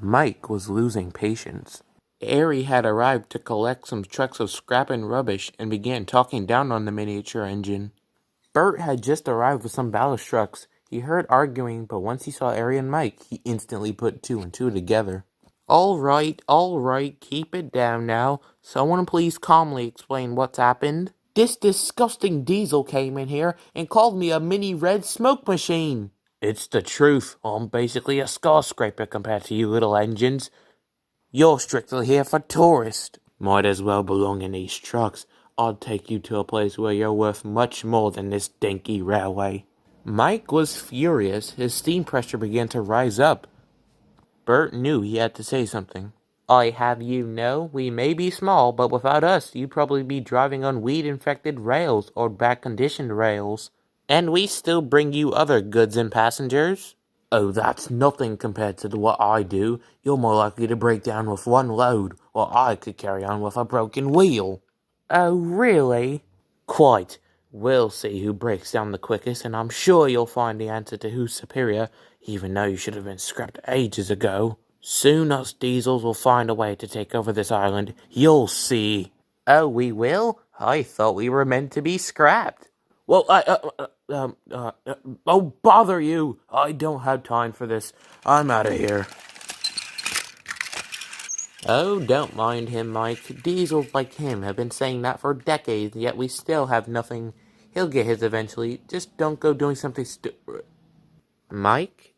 Mike was losing patience. Ari had arrived to collect some trucks of scrap and rubbish and began talking down on the miniature engine. Bert had just arrived with some ballast trucks. He heard arguing, but once he saw Ari and Mike, he instantly put two and two together. All right, keep it down now. Someone please calmly explain what's happened. This disgusting diesel came in here and called me a mini red smoke machine. It's the truth. I'm basically a skyscraper compared to you little engines. You're strictly here for tourists. Might as well belong in these trucks. I'll take you to a place where you're worth much more than this dinky railway. Mike was furious. His steam pressure began to rise up. Bert knew he had to say something. I have you know, we may be small, but without us, you'd probably be driving on weed-infected rails or bad-conditioned rails. And we still bring you other goods and passengers. Oh, that's nothing compared to what I do. You're more likely to break down with one load, while I could carry on with a broken wheel. Oh, really? Quite. We'll see who breaks down the quickest, and I'm sure you'll find the answer to who's superior, even though you should have been scrapped ages ago. Soon us diesels will find a way to take over this island. You'll see. Oh, we will? I thought we were meant to be scrapped. Well, oh, bother you. I don't have time for this. I'm out of here. Oh, don't mind him, Mike. Diesels like him have been saying that for decades, yet we still have nothing. He'll get his eventually. Just don't go doing something stupid. Mike?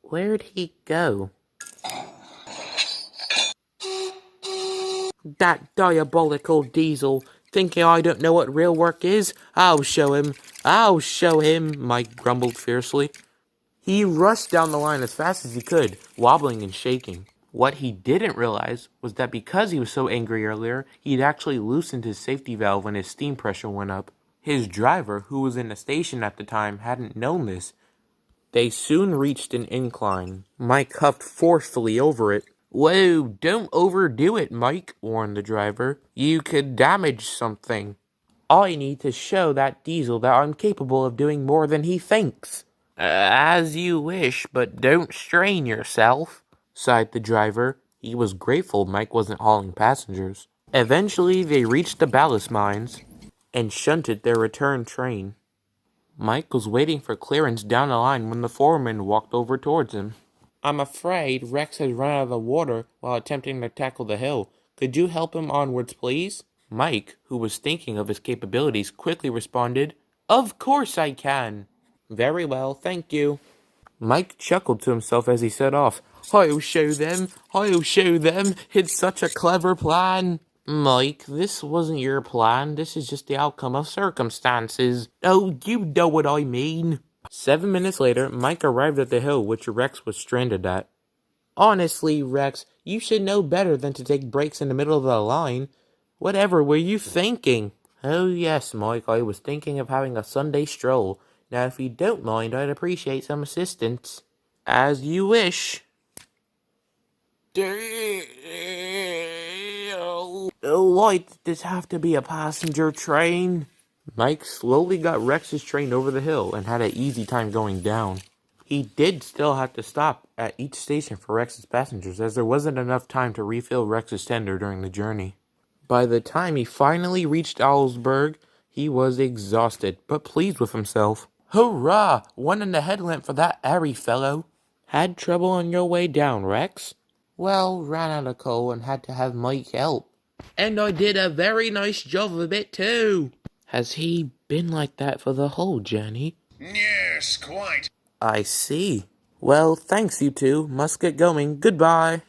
Where'd he go? That diabolical Diesel, thinking I don't know what real work is? I'll show him, Mike grumbled fiercely. He rushed down the line as fast as he could, wobbling and shaking. What he didn't realize was that because he was so angry earlier, he'd actually loosened his safety valve when his steam pressure went up. His driver, who was in the station at the time, hadn't known this. They soon reached an incline. Mike huffed forcefully over it. Whoa, don't overdo it, Mike, warned the driver. You could damage something. I need to show that Diesel that I'm capable of doing more than he thinks. As you wish, but don't strain yourself, sighed the driver. He was grateful Mike wasn't hauling passengers. Eventually, they reached the ballast mines and shunted their return train. Mike was waiting for clearance down the line when the foreman walked over towards him. I'm afraid Rex has run out of the water while attempting to tackle the hill. Could you help him onwards, please? Mike, who was thinking of his capabilities, quickly responded, Of course I can. Very well, thank you. Mike chuckled to himself as he set off. I'll show them. It's such a clever plan. Mike, this wasn't your plan. This is just the outcome of circumstances. Oh, you know what I mean. 7 minutes later, Mike arrived at the hill which Rex was stranded at. Honestly, Rex, you should know better than to take breaks in the middle of the line. Whatever were you thinking? Oh yes, Mike, I was thinking of having a Sunday stroll. Now, if you don't mind, I'd appreciate some assistance. As you wish. Why did this have to be a passenger train? Mike slowly got Rex's train over the hill and had an easy time going down. He did still have to stop at each station for Rex's passengers, as there wasn't enough time to refill Rex's tender during the journey. By the time he finally reached Owlsburg, he was exhausted, but pleased with himself. Hurrah! One in the headlamp for that airy fellow. Had trouble on your way down, Rex? Well, ran out of coal and had to have Mike help. And I did a very nice job of it, too. Has he been like that for the whole journey? Yes, quite. I see. Well, thanks, you two. Must get going. Goodbye.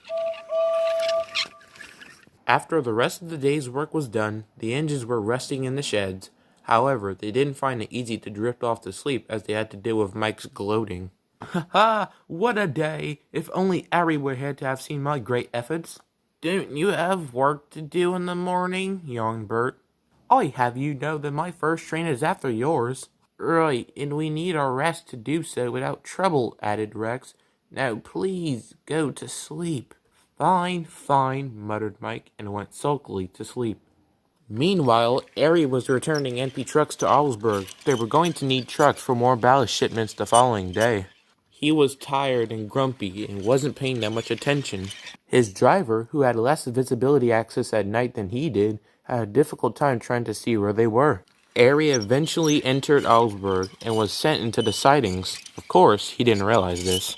After the rest of the day's work was done, the engines were resting in the sheds. However, they didn't find it easy to drift off to sleep as they had to deal with Mike's gloating. Ha ha! What a day! If only Ari were here to have seen my great efforts. Don't you have work to do in the morning? Yawned Bert. I have you know that my first train is after yours. Right, and we need our rest to do so without trouble, added Rex. Now please go to sleep. Fine, fine, muttered Mike, and went sulkily to sleep. Meanwhile, Ari was returning empty trucks to Augsburg. They were going to need trucks for more ballast shipments the following day. He was tired and grumpy and wasn't paying that much attention. His driver, who had less visibility access at night than he did, had a difficult time trying to see where they were. Ari eventually entered Augsburg and was sent into the sidings. Of course, he didn't realize this.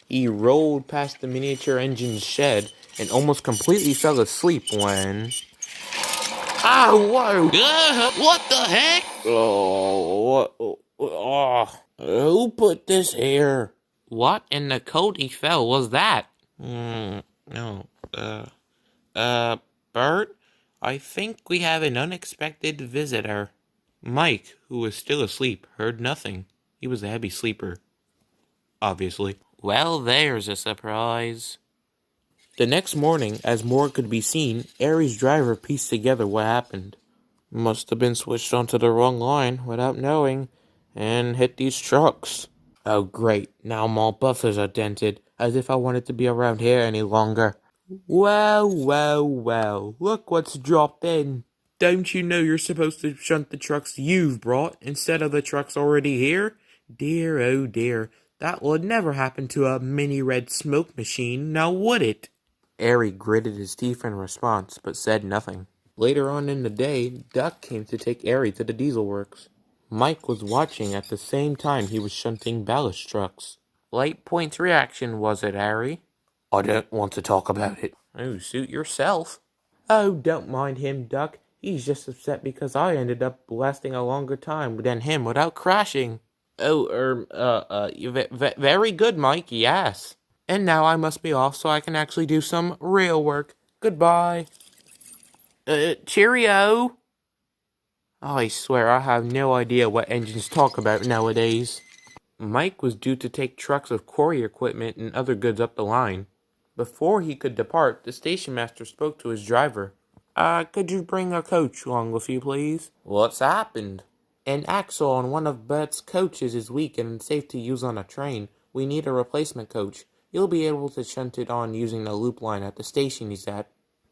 He rolled past the miniature engine's shed and almost completely fell asleep when... Ah, whoa! What the heck? Who put this here? What in the Cody fell was that? No, Bert? I think we have an unexpected visitor. Mike, who was still asleep, heard nothing. He was a heavy sleeper, obviously. Well, there's a surprise. The next morning, as more could be seen, Ari's driver pieced together what happened. Must have been switched onto the wrong line without knowing, and hit these trucks. Oh great, now my buffers are dented, as if I wanted to be around here any longer. Well, look what's dropped in. Don't you know you're supposed to shunt the trucks you've brought instead of the trucks already here? Dear, oh dear, that would never happen to a mini red smoke machine, now would it? Ari gritted his teeth in response, but said nothing. Later on in the day, Duck came to take Ari to the diesel works. Mike was watching at the same time he was shunting ballast trucks. Light points reaction, was it, Ari? I don't want to talk about it. Oh, suit yourself. Oh, don't mind him, Duck. He's just upset because I ended up lasting a longer time than him without crashing. Very good, Mike, yes. And now I must be off so I can actually do some real work. Goodbye. Cheerio. I swear I have no idea what engines talk about nowadays. Mike was due to take trucks of quarry equipment and other goods up the line. Before he could depart, the station master spoke to his driver. Could you bring a coach along with you, please? What's happened? An axle on one of Bert's coaches is weak and unsafe to use on a train. We need a replacement coach. You'll be able to shunt it on using the loop line at the station he's at.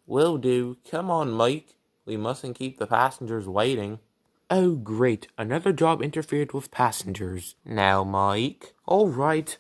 Will do. Come on, Mike. We mustn't keep the passengers waiting. Oh, great. Another job interfered with passengers. Now, Mike. All right.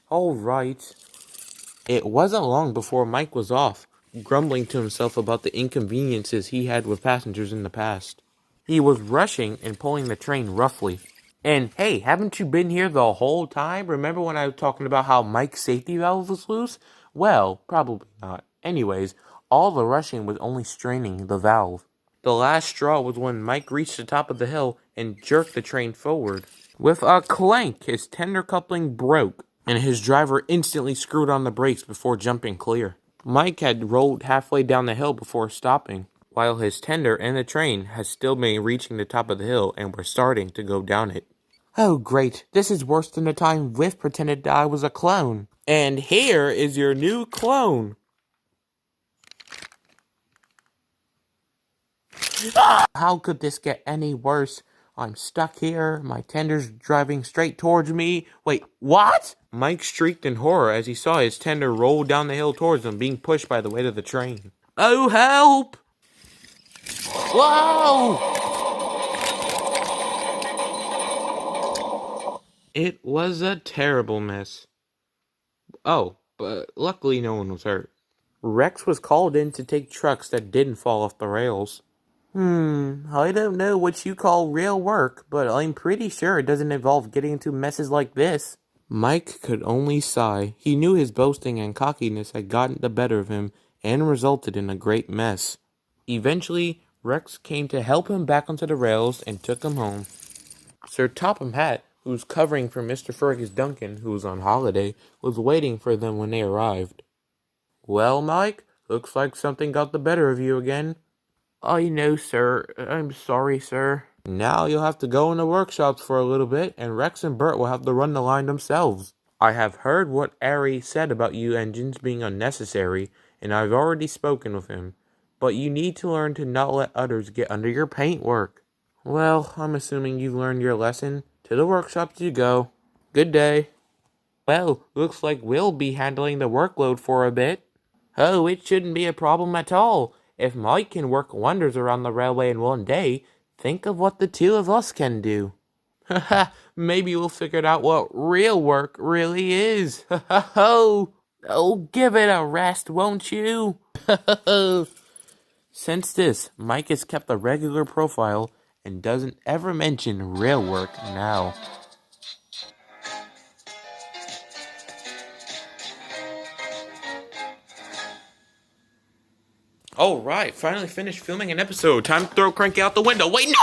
It wasn't long before Mike was off, grumbling to himself about the inconveniences he had with passengers in the past. He was rushing and pulling the train roughly. And hey, haven't you been here the whole time? Remember when I was talking about how Mike's safety valve was loose? Well, probably not. Anyways, all the rushing was only straining the valve. The last straw was when Mike reached the top of the hill and jerked the train forward. With a clank, his tender coupling broke, and his driver instantly screwed on the brakes before jumping clear. Mike had rolled halfway down the hill before stopping, while his tender and the train had still been reaching the top of the hill and were starting to go down it. Oh great, this is worse than the time Whiff pretended that I was a clone. And here is your new clone. How could this get any worse? I'm stuck here, my tender's driving straight towards me. Wait, what? Mike shrieked in horror as he saw his tender roll down the hill towards him, being pushed by the weight of the train. Oh, help! Whoa! It was a terrible mess. Oh, but luckily no one was hurt. Rex was called in to take trucks that didn't fall off the rails. I don't know what you call real work, but I'm pretty sure it doesn't involve getting into messes like this. Mike could only sigh. He knew his boasting and cockiness had gotten the better of him and resulted in a great mess. Eventually, Rex came to help him back onto the rails and took him home. Sir Topham Hatt, who was covering for Mr. Fergus Duncan, who was on holiday, was waiting for them when they arrived. Well, Mike, looks like something got the better of you again. I know, sir. I'm sorry, sir. Now you'll have to go in the workshops for a little bit, and Rex and Bert will have to run the line themselves. I have heard what Ari said about you engines being unnecessary, and I've already spoken with him. But you need to learn to not let others get under your paintwork. Well, I'm assuming you've learned your lesson. To the workshop you go. Good day. Well, looks like we'll be handling the workload for a bit. Oh, it shouldn't be a problem at all. If Mike can work wonders around the railway in one day, think of what the two of us can do. Haha, maybe we'll figure out what real work really is. Ha ha ho! Oh, give it a rest, won't you? Since this, Mike has kept a regular profile and doesn't ever mention real work now. Alright, finally finished filming an episode. Time to throw Cranky out the window. Wait, no!